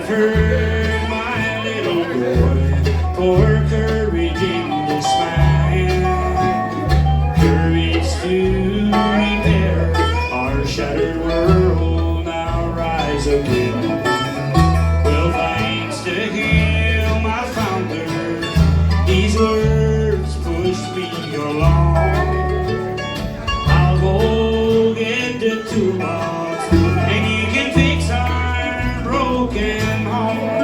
I've heard my little boy pour courage in this man. Courage to repair our shattered world, now rise again. Well, thanks to him I found her. These words pushed me along. I'll go get the toolbox and you can fix our broken home.